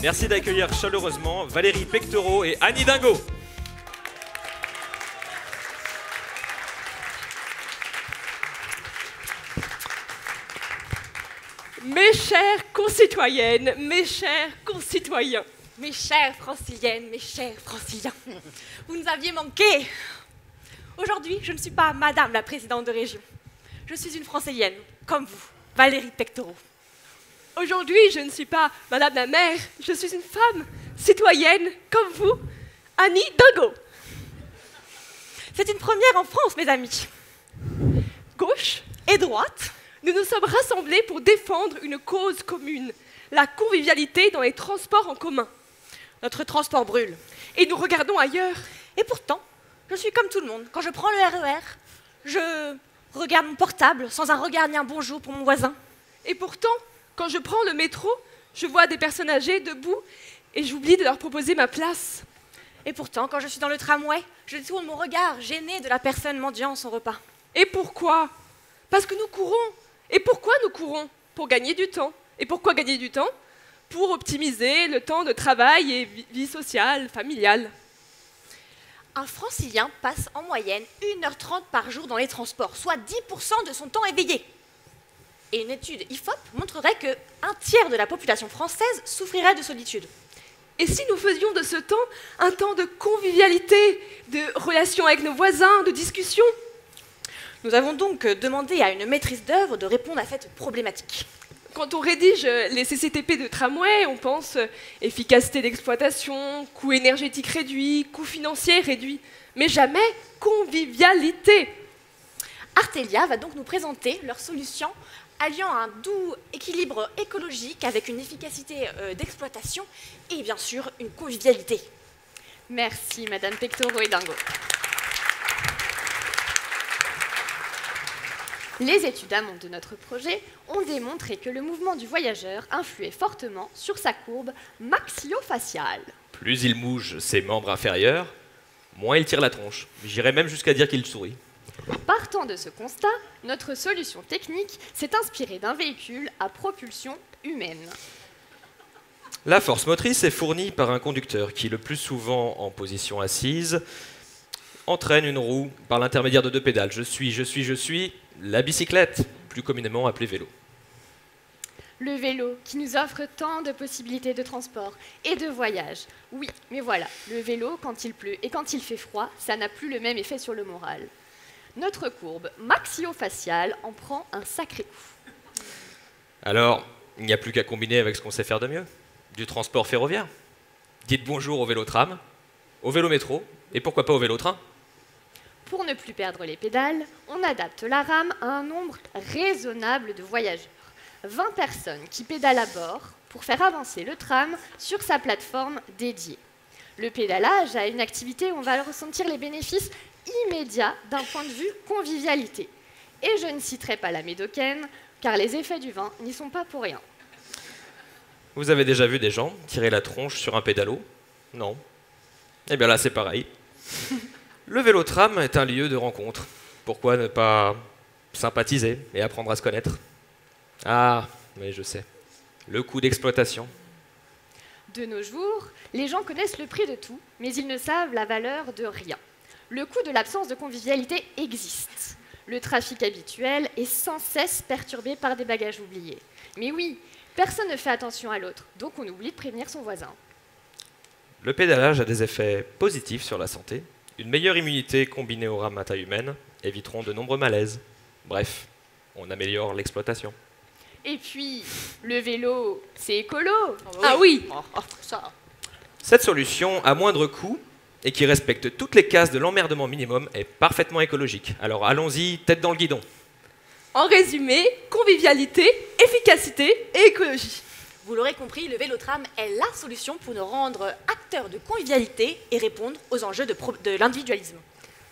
Merci d'accueillir chaleureusement Valérie Pectorot et Annie Dingo. Mes chères concitoyennes, mes chers concitoyens, Mes chères franciliennes, mes chers franciliens, vous nous aviez manqué. Aujourd'hui, je ne suis pas Madame la Présidente de Région. Je suis une francilienne, comme vous, Valérie Pectorot. aujourd'hui je ne suis pas Madame la maire, je suis une femme citoyenne comme vous, Annie Dingo. C'est une première en France, mes amis. Gauche, Et droite, nous nous sommes rassemblés pour défendre une cause commune, la convivialité dans les transports en commun. notre transport brûle. Et nous regardons ailleurs. Et pourtant, je suis comme tout le monde. Quand je prends le RER, je regarde mon portable sans un regard ni un bonjour pour mon voisin. Et pourtant, quand je prends le métro, je vois des personnes âgées debout et j'oublie de leur proposer ma place. Et pourtant, quand je suis dans le tramway, je détourne mon regard gêné de la personne mendiant son repas. Et pourquoi? Parce que nous courons. Et pourquoi nous courons? Pour gagner du temps. Et pourquoi gagner du temps? Pour optimiser le temps de travail et vie sociale, familiale. Un francilien passe en moyenne 1h30 par jour dans les transports, soit 10% de son temps éveillé. Et une étude IFOP montrerait qu'un tiers de la population française souffrirait de solitude. Et si nous faisions de ce temps un temps de convivialité, de relation avec nos voisins, de discussion? Nous avons donc demandé à une maîtrise d'œuvre de répondre à cette problématique. Quand on rédige les CCTP de tramway, on pense efficacité d'exploitation, coût énergétique réduit, coût financier réduit, mais jamais convivialité. Artelia va donc nous présenter leur solution alliant un doux équilibre écologique avec une efficacité d'exploitation et bien sûr une convivialité. Merci, Madame Pectorot et Dingo. Les études amont de notre projet ont démontré que le mouvement du voyageur influait fortement sur sa courbe maxillofaciale. Plus il bouge ses membres inférieurs, moins il tire la tronche. J'irais même jusqu'à dire qu'il sourit. Partant de ce constat, notre solution technique s'est inspirée d'un véhicule à propulsion humaine. La force motrice est fournie par un conducteur qui, le plus souvent en position assise, entraîne une roue par l'intermédiaire de deux pédales. Je suis la bicyclette, plus communément appelée vélo. Le vélo qui nous offre tant de possibilités de transport et de voyage. Oui, mais voilà, le vélo, quand il pleut et quand il fait froid, ça n'a plus le même effet sur le moral. Notre courbe maxillofaciale en prend un sacré coup. Alors, il n'y a plus qu'à combiner avec ce qu'on sait faire de mieux. Du transport ferroviaire. Dites bonjour au vélo-tram, au vélo-métro, et pourquoi pas au vélo-train. Pour ne plus perdre les pédales, on adapte la rame à un nombre raisonnable de voyageurs. 20 personnes qui pédalent à bord pour faire avancer le tram sur sa plateforme dédiée. Le pédalage a une activité où on va ressentir les bénéfices immédiats d'un point de vue convivialité. Et je ne citerai pas la médocaine, car les effets du vin n'y sont pas pour rien. Vous avez déjà vu des gens tirer la tronche sur un pédalo? Non. Eh bien là, c'est pareil. Le vélo-tram est un lieu de rencontre. Pourquoi ne pas sympathiser et apprendre à se connaître? Ah, mais je sais. Le coût d'exploitation. De nos jours, les gens connaissent le prix de tout, mais ils ne savent la valeur de rien. Le coût de l'absence de convivialité existe. Le trafic habituel est sans cesse perturbé par des bagages oubliés. Mais oui, personne ne fait attention à l'autre, donc on oublie de prévenir son voisin. Le pédalage a des effets positifs sur la santé. Une meilleure immunité combinée aux rames à taille humaine éviteront de nombreux malaises. Bref, on améliore l'exploitation. Et puis, le vélo, c'est écolo. Ah oui. Ça. Cette solution, à moindre coût et qui respecte toutes les cases de l'emmerdement minimum, est parfaitement écologique. Alors allons-y, tête dans le guidon. En résumé, convivialité, efficacité et écologie. Vous l'aurez compris, le vélo-tram est la solution pour nous rendre acteurs de convivialité et répondre aux enjeux de l'individualisme.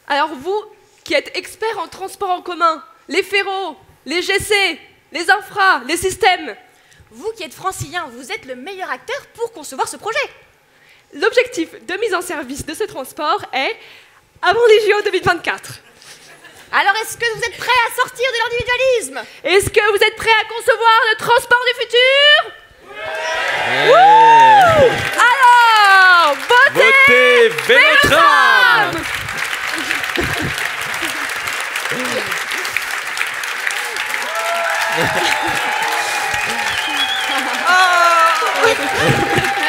Alors vous, qui êtes experts en transport en commun, les ferros, les GC, les infras, les systèmes, Vous qui êtes francilien, vous êtes le meilleur acteur pour concevoir ce projet. l'objectif de mise en service de ce transport est avant les JO 2024. Alors est-ce que vous êtes prêts à sortir de l'individualisme? Est-ce que vous êtes prêts à concevoir le transport du futur? Vélotram. Oh